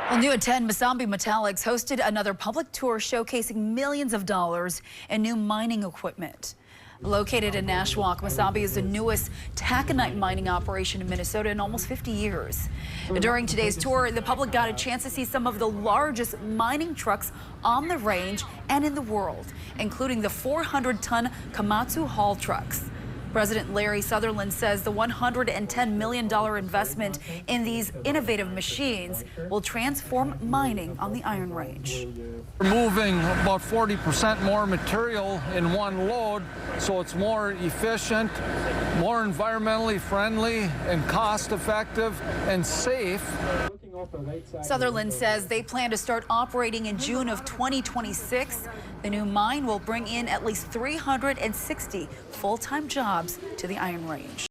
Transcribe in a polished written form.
Well, new at 10, Mesabi Metallics hosted another public tour showcasing millions of dollars in new mining equipment. Located in Nashwauk, Mesabi is the newest taconite mining operation in Minnesota in almost 50 years. During today's tour, the public got a chance to see some of the largest mining trucks on the range and in the world, including the 400-ton Komatsu haul trucks. President Larry Sutherland says the $110 million investment in these innovative machines will transform mining on the Iron Range. We're moving about 40% more material in one load, so it's more efficient, more environmentally friendly, and cost-effective and safe. Sutherland says they plan to start operating in June of 2026. The new mine will bring in at least 360 full-time jobs to the Iron Range.